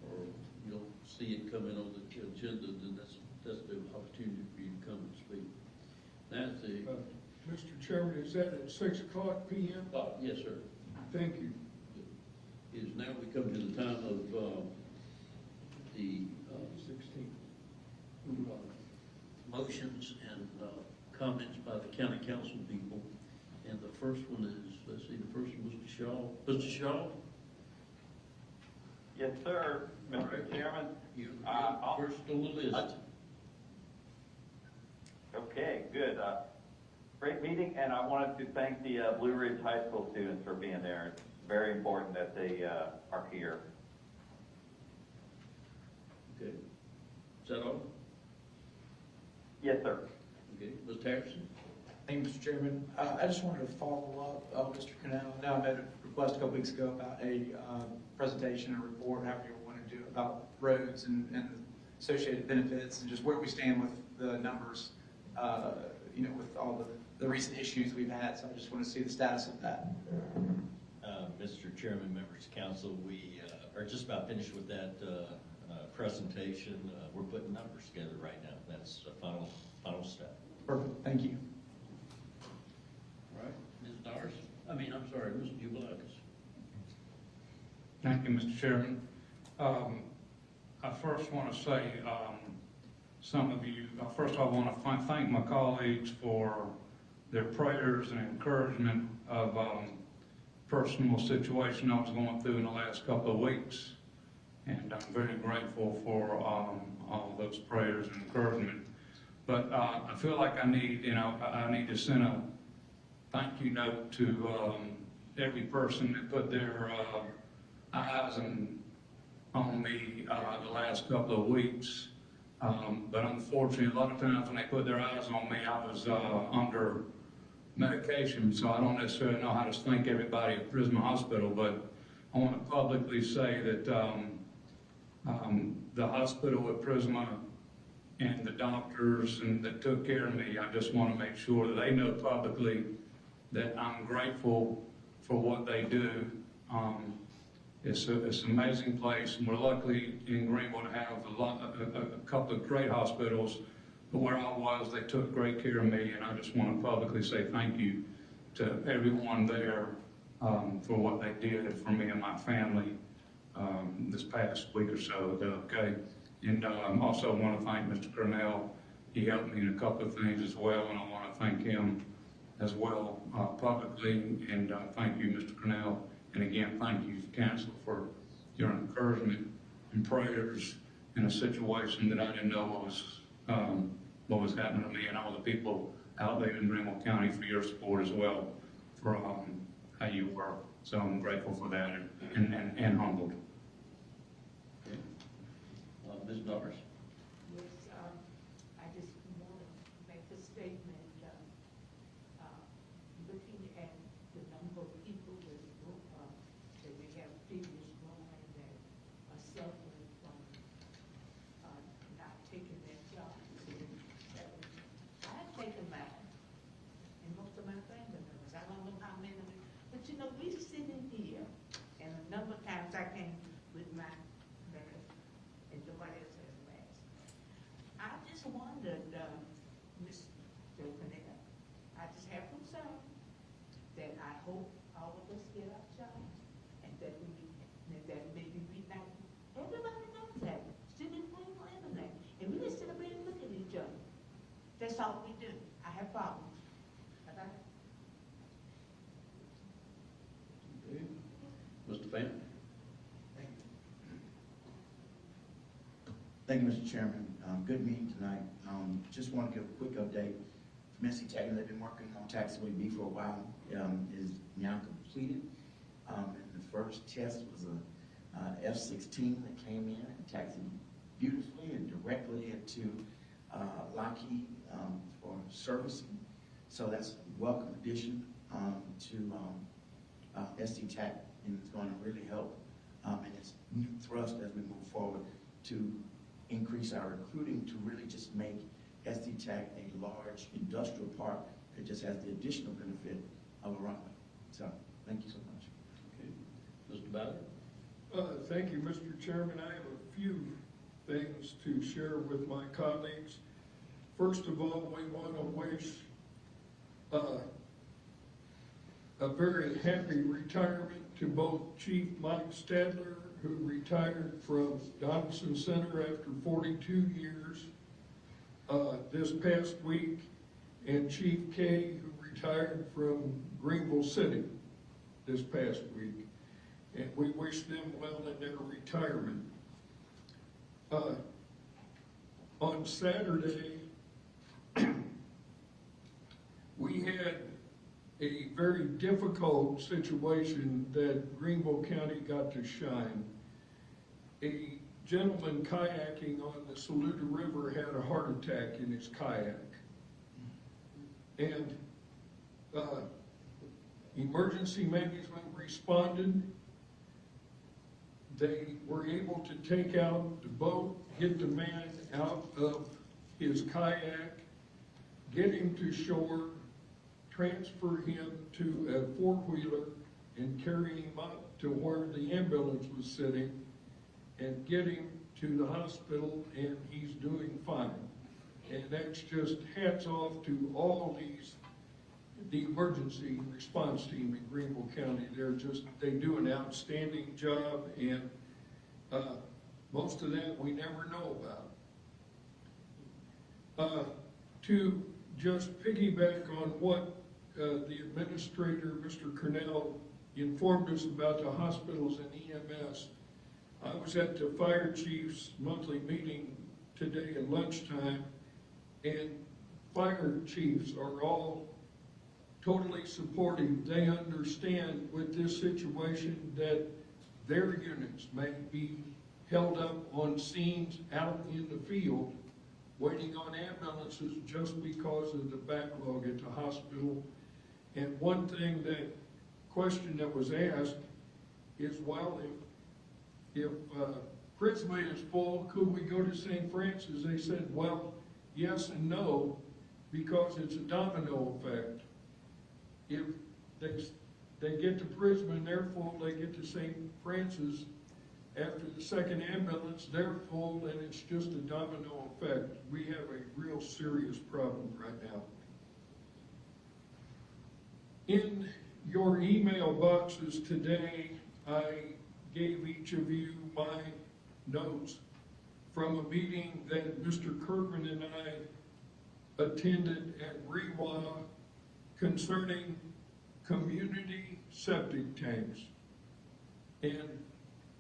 or you don't see it coming on the agenda, then that's the opportunity for you to come and speak. That's the Mr. Chairman, is that at 6 o'clock p.m.? Yes, sir. Thank you. Is now we come to the time of the 16th. motions and comments by the county council people. And the first one is, let's see, the first one, Mr. Shaw. Mr. Shaw? Yes, sir, Mr. Right. Chairman. You're first on the list. Okay, good. Great meeting, and I wanted to thank the Blue Ridge High School students for being there. It's very important that they are here. Okay. Is that all? Yes, sir. Okay. Mr. Harrison? Thank you, Mr. Chairman. I just wanted to follow up, Mr. Cunningham. I know I made a request a couple weeks ago about a presentation or report, however you want to do it, about roads and associated benefits and just where we stand with the numbers, you know, with all the recent issues we've had. So I just want to see the status of that. Mr. Chairman, members of council, we are just about finished with that presentation. We're putting numbers together right now. That's the final step. Perfect. Thank you. All right. Ms. Norris? I'm sorry, Mr. Jubilakis. Thank you, Mr. Chairman. I first want to say, first I want to thank my colleagues for their prayers and encouragement of personal situation I was going through in the last couple of weeks. And I'm very grateful for all those prayers and encouragement. But I feel like I need to send a thank you note to every person that put their eyes on me the last couple of weeks. But unfortunately, a lot of times when they put their eyes on me, I was under medication, so I don't necessarily know how to thank everybody at Prisma Hospital, but I want to publicly say that the hospital at Prisma and the doctors and that took care of me, I just want to make sure that they know publicly that I'm grateful for what they do. It's an amazing place, and we're lucky in Greenville to have a couple of great hospitals. But where I was, they took great care of me, and I just want to publicly say thank you to everyone there for what they did for me and my family this past week or so ago, okay? And also want to thank Mr. Cornell. He helped me in a couple of things as well, and I want to thank him as well publicly. And thank you, Mr. Cornell. And again, thank you, Council, for your encouragement and prayers in a situation that I didn't know what was happening to me, and all the people out there in Greenville County for your support as well, for how you were. So I'm grateful for that and humbled. Okay. Ms. Doris? Yes, I just want to make a statement, looking at the number of people that we have figures going that are suffering from not taking their jobs. I've taken mine, and most of my family members, I don't know how many, but you know, we sitting here, and a number of times I came with my mask, and nobody else has a mask. I just wondered, Mr. Cunningham, I just have concern that I hope all of us get our jobs, and that maybe we not, everybody knows that, sitting home on everything, and we just sit up here and look at each other. That's all we do. I have problems. Okay? Okay. Mr. Fan? Thank you, Mr. Chairman. Good meeting tonight. Just want to give a quick update from SC Tech. They've been working on taxiway B for a while. Is now completed. And the first test was a F-16 that came in and taxied beautifully and directly into Lockheed for servicing. So that's a welcome addition to SC Tech, and it's going to really help. And it's new thrust as we move forward to increase our recruiting to really just make SC Tech a large industrial park that just has the additional benefit of a runway. So, thank you so much. Okay. Mr. Ballard? Thank you, Mr. Chairman. I have a few things to share with my colleagues. First of all, we want to wish a very happy retirement to both Chief Mike Stadler, who retired from Donaldson Center after 42 years this past week, and Chief Kay, who retired from Greenville City this past week. And we wish them well in their retirement. On Saturday, we had a very difficult situation that Greenville County got to shine. A gentleman kayaking on the Saluda River had a heart attack in his kayak. And emergency management responded. They were able to take out the boat, get the man out of his kayak, get him to shore, transfer him to a four-wheeler, and carry him up to where the ambulance was sitting, and get him to the hospital, and he's doing fine. And that's just hats off to all the emergency response team in Greenville County. They do an outstanding job, and most of that we never know about. To just piggyback on what the administrator, Mr. Cornell, informed us about the hospitals and EMS. I was at the fire chief's monthly meeting today at lunchtime, and fire chiefs are all totally supportive. They understand with this situation that their units may be held up on scenes out in the field waiting on ambulances just because of the backlog at the hospital. And one thing question that was asked is, well, if Prisma is full, could we go to St. Francis? They said, well, yes and no, because it's a domino effect. If they get to Prisma and they're full, they get to St. Francis. After the second ambulance, they're full, and it's just a domino effect. We have a real serious problem right now. In your email boxes today, I gave each of you my notes from a meeting that Mr. Kirkman and I attended at Rewa concerning community septic tanks. And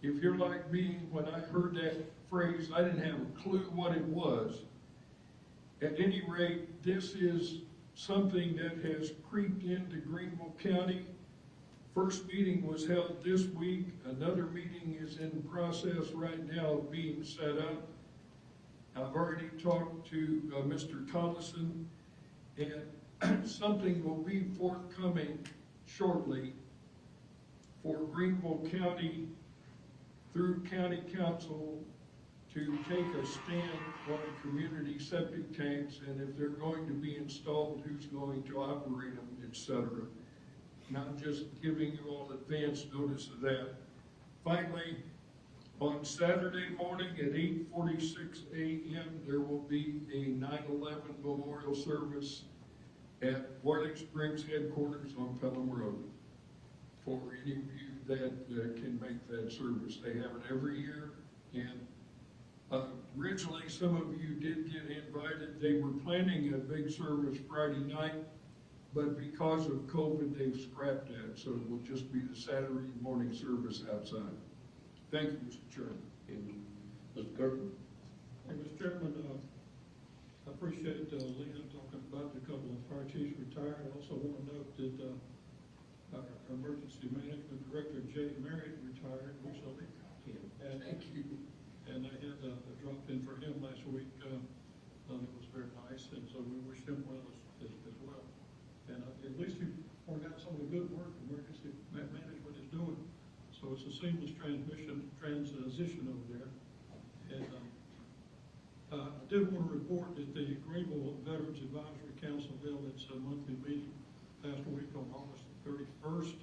if you're like me, when I heard that phrase, I didn't have a clue what it was. At any rate, this is something that has creeped into Greenville County. First meeting was held this week. Another meeting is in process right now of being set up. I've already talked to Mr. Collison, and something will be forthcoming shortly for Greenville County through County Council to take a stand on community septic tanks, and if they're going to be installed, who's going to operate them, etc. And I'm just giving you all advance notice of that. Finally, on Saturday morning at 8:46 a.m., there will be a 9/11 memorial service at Whirling Springs headquarters on Pelham Road for any of you that can make that service. They have it every year, and originally some of you did get invited. They were planning a big service Friday night, but because of COVID, they've scrapped that, so it will just be the Saturday morning service outside. Thank you, Mr. Chairman. Mr. Kirkman? Hey, Mr. Chairman, I appreciate Leland talking about the couple of fire chiefs retired. I also want to note that our emergency management director, Jay Merritt, retired recently. And Thank you. And I had a drop in for him last week. It was very nice, and so we wish him well as well. And at least he pointed out some of the good work emergency management is doing. So it's a seamless transition over there. And I did want to report that the Greenville Veterans Advisory Council held its monthly meeting last week on August 31st.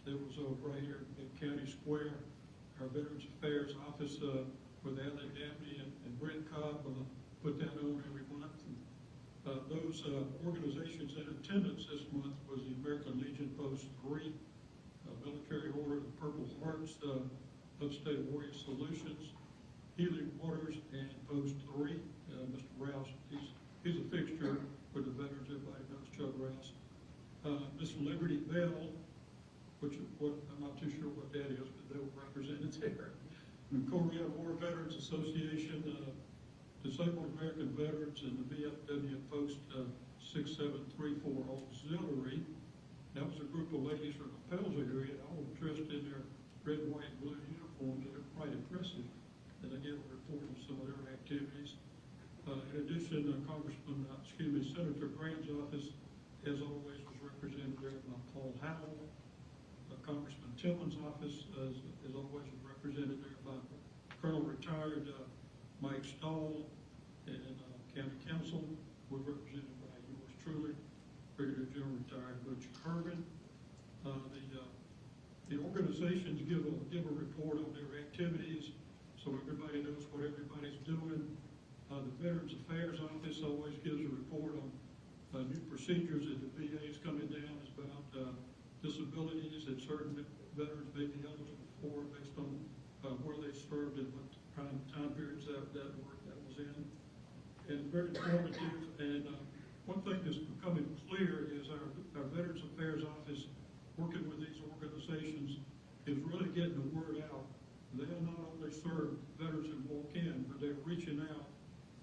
It was right here in County Square. Our Veterans Affairs Office with Alec Dabney and Brent Cobb put that on every month. And, those organizations in attendance this month was the American Legion Post 3, Military Order of the Purple Hearts, Upstate Warrior Solutions, Healing Waters, and Post 3. Mr. Rouse, he's a fixture with the veterans. Everybody knows Chuck Rouse. Miss Liberty Bell, I'm not too sure what that is, but they were represented there. The Korea War Veterans Association, Disabled American Veterans, and the VFW Post 6734 Auxiliary. That was a group of ladies from the Pelzer area, all dressed in their red, white, and blue uniforms, and they're quite impressive. And they gave a report on some of their activities. In addition, Senator Graham's office, as always, was represented there by Paul Howell. Congressman Tillman's office, as always, was represented there by Colonel Retired Mike Stahl, and County Council was represented by yours truly, Brigadier General Retired Butch Kirby. The organizations give a report on their activities, so everybody knows what everybody's doing. The Veterans Affairs Office always gives a report on new procedures that the VA is coming down about disabilities that certain veterans may be eligible for based on where they served and what time periods that was in. And very informative. And one thing that's becoming clear is our Veterans Affairs Office, working with these organizations, is really getting the word out. They'll not only serve veterans who walk in, but they're reaching out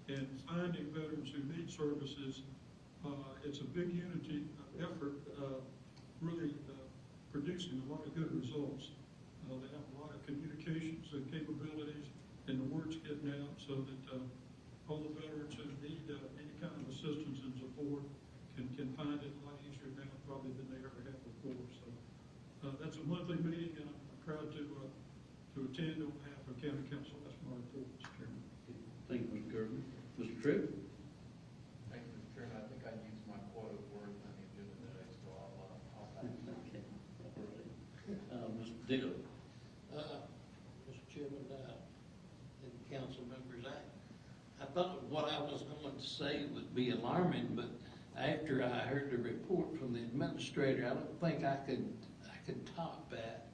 and finding veterans who need services. It's a big unity effort, really producing a lot of good results. They have a lot of communications and capabilities, and the word's getting out so that all the veterans who need any kind of assistance and support can find it a lot easier now probably than they ever have before. So that's a monthly meeting, and I'm proud to attend on behalf of County Council. That's my report, Mr. Chairman. Thank you, Mr. Kirby. Mr. Tripp? Thank you, Mr. Chairman. I think I used my quota of words on the agenda today, so I'll back. Okay. All right. Mr. Dale? Mr. Chairman, and council members, I thought what I was going to say would be alarming, but after I heard the report from the administrator, I don't think I could top that.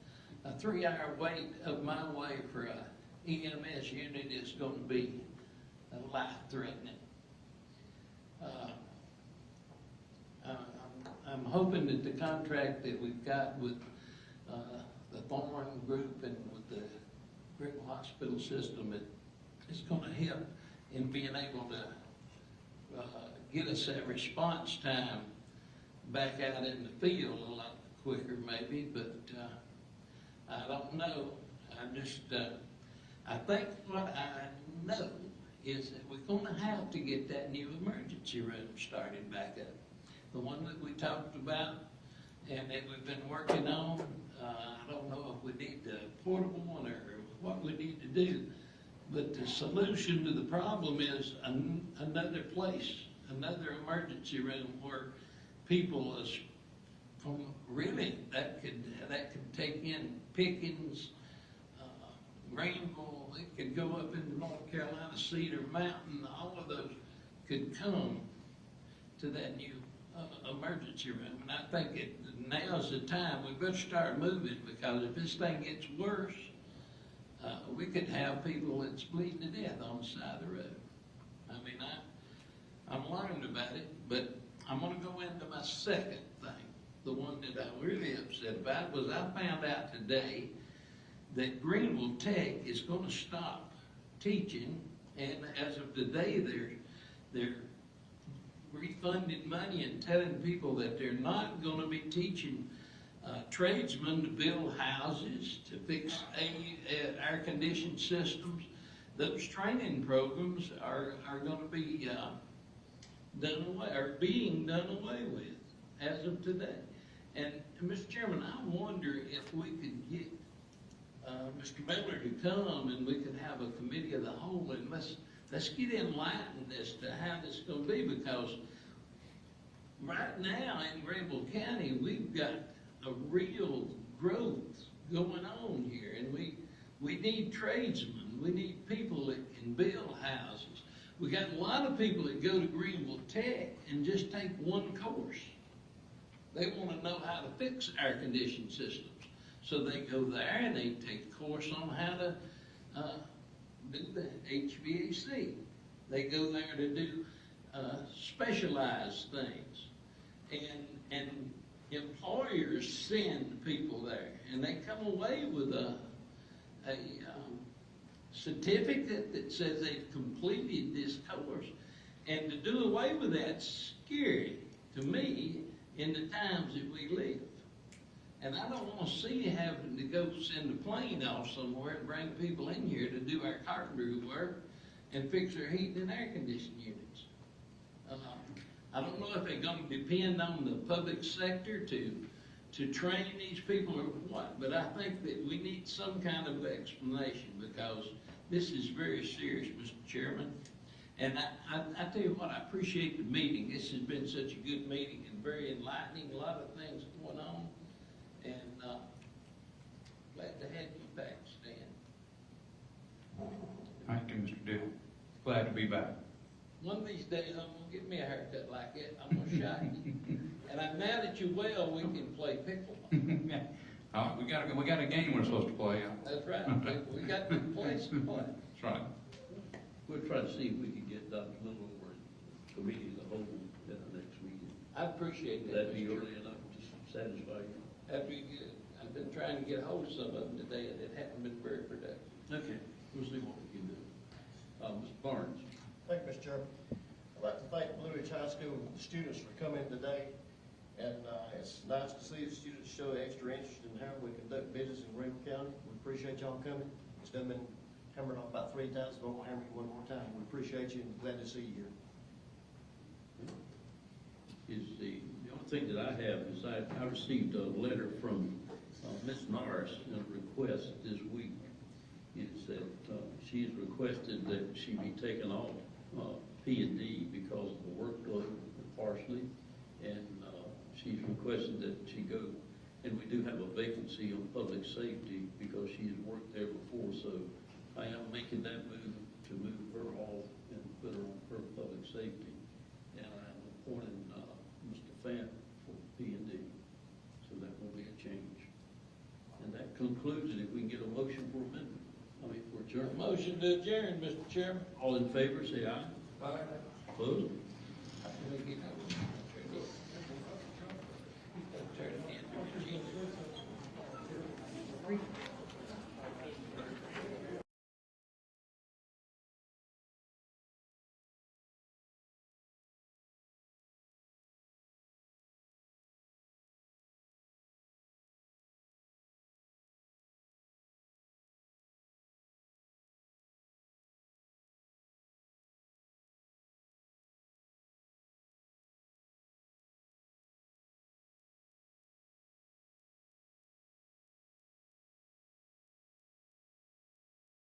A 3-hour wait of my way for a EMS unit is going to be life-threatening. I'm hoping that the contract that we've got with the Thorn Group and with the Greenville Hospital System is going to help in being able to get us that response time back out in the field a lot quicker maybe, but I don't know. I think what I know is that we're going to have to get that new emergency room started back up. The one that we talked about and that we've been working on. I don't know if we need the portable one or what we need to do, but the solution to the problem is another place, another emergency room where people is from really that could take in Pickens, Greenville. It could go up into North Carolina, Cedar Mountain. All of those could come to that new emergency room, and I think now's the time. We better start moving, because if this thing gets worse, we could have people that's bleeding to death on the side of the road. I mean, I'm learned about it, but I'm going to go into my second thing. The one that I'm really upset about was I found out today that Greenville Tech is going to stop teaching, and as of today, they're refunding money and telling people that they're not going to be teaching tradesmen to build houses, to fix air-conditioned systems. Those training programs are going to be done away, or being done away with as of today. And Mr. Chairman, I wonder if we could get Mr. Miller to come and we could have a committee of the whole, and let's get enlightened as to how this is going to be, because right now in Greenville County, we've got a real growth going on here, and we need tradesmen. We need people that can build houses. We got a lot of people that go to Greenville Tech and just take one course. They want to know how to fix air-conditioned systems. So they go there and they take a course on how to do the HVAC. They go there to do specialized things. And employers send people there, and they come away with a certificate that says they've completed this course. And to do away with that's scary to me in the times that we live. And I don't want to see having to go send a plane off somewhere and bring people in here to do our carpentry work and fix their heating and air conditioning units. I don't know if they're going to depend on the public sector to train these people or what, but I think that we need some kind of explanation, because this is very serious, Mr. Chairman. And I tell you what, I appreciate the meeting. This has been such a good meeting and very enlightening, a lot of things going on. And glad to have you back, Stan. Thank you, Mr. Dillon. Glad to be back. One of these days, I'm going to get me a haircut like that. I'm going to shock you. And now that you're well, we can play pickleball. We got a game we're supposed to play. That's right. We got the place to play. That's right. We'll try to see if we can get Dr. Little or committee of the whole at the next meeting. I appreciate that. That'd be early enough to satisfy you. That'd be good. I've been trying to get a hold of some of them today, and it hasn't been very productive. Okay, we'll see what we can do. Mr. Barnes. Thank you, Mr. Chairman. I'd like to thank Blue Ridge High School students for coming today. And it's nice to see the students show extra interest in how we conduct business in Greenville County. We appreciate y'all coming. It's done been hammered on about 3 times, but we'll hammer you one more time. We appreciate you and glad to see you here. is the only thing that I have is I received a letter from Ms. Norris, a request this week. Is that she has requested that she be taken off P&D because of the workload partially, and she's requested that she go, and we do have a vacancy on public safety because she has worked there before, so I am making that move to move her off and put her on her public safety, and I'm appointing Mr. Fant for P&D, so that will be a change. And that concludes it. If we can get a motion for amendment, for adjournment. Motion to adjourn, Mr. Chairman. All in favor, say aye. Aye. Opposed? Can we get that?